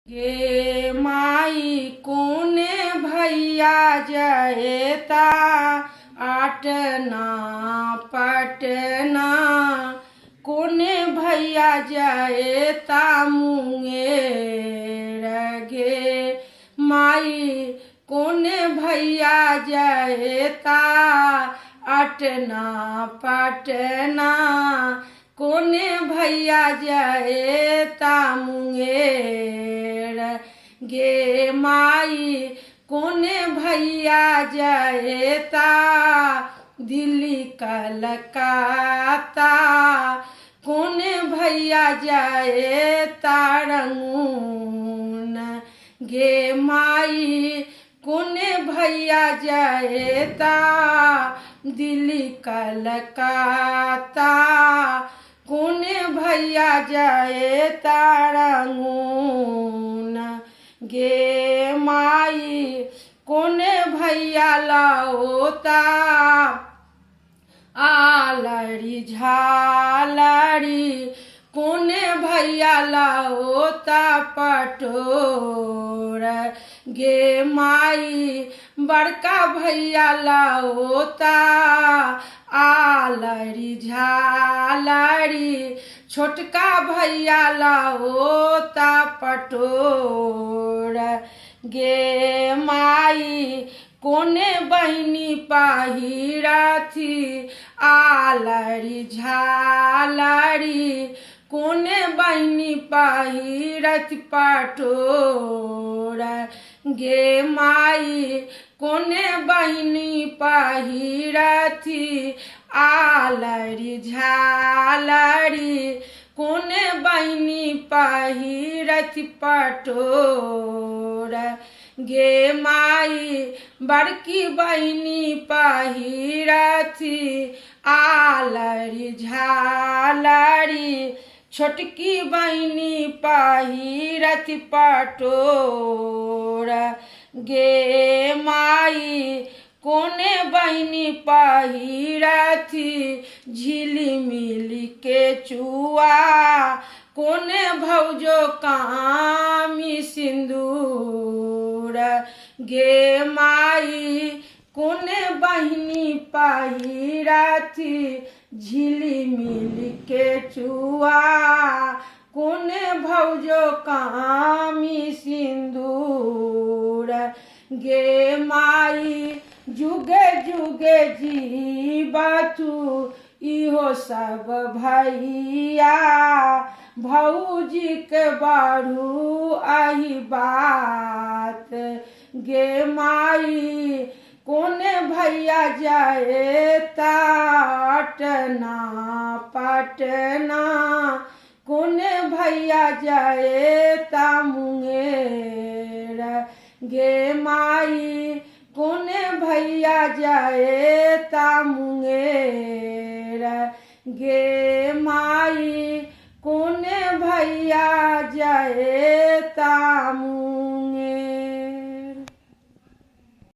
गे माई कोने भैया जयता आटना पटना कोने भैया जयता मुंगेर गे माई कोने भैया जयता आटना पटना कोने भैया जयता मुंगेर गे माई कोने भैया जयता दिल्ली कलकत्ता कोने भैया जयता रंगून गे माई कोने भैया जयता दिल्ली कलकत्ता कोने भैया जयता रंगून गे माई कोने भैया लाओता आलड़ी झालड़ी कोने भैया लाओता पटोर गे माई बड़का भैया लाओता आलड़ी झालड़ी छोटका भैया लाओता पटोर गे माई कोने बहिनी पहिरथी आलड़ी झालड़ी कोने बहिनी पहिरथी पटोर गे माई कोने बहिनी पहिरथी आलड़ी झालड़ी कोने बहिनी पहिरथी पटोर गे माई बड़की बहिनी पहिरथी आलड़ी झालड़ी छोटकी बहिनी पहिरथी पटोर गे माई कोने बहिनी पहिरथी झिलिमिली के चुआ कोने भौजो कामी सिंदूर गे माई कोने बहिनी पहिरथी झिलिमिली के चुआ कोने भौजो कामी सिंदूर गे माई जुगे जुगे जीवतु इहो सब भैया भौजी के बारू आही बात गे माई कोने भैया जयता आटना पटना कोने भैया जयता मुंगेर गे माई कोने भैया जयता मुंगेर गे माई कोने भैया जयता मुंगेर।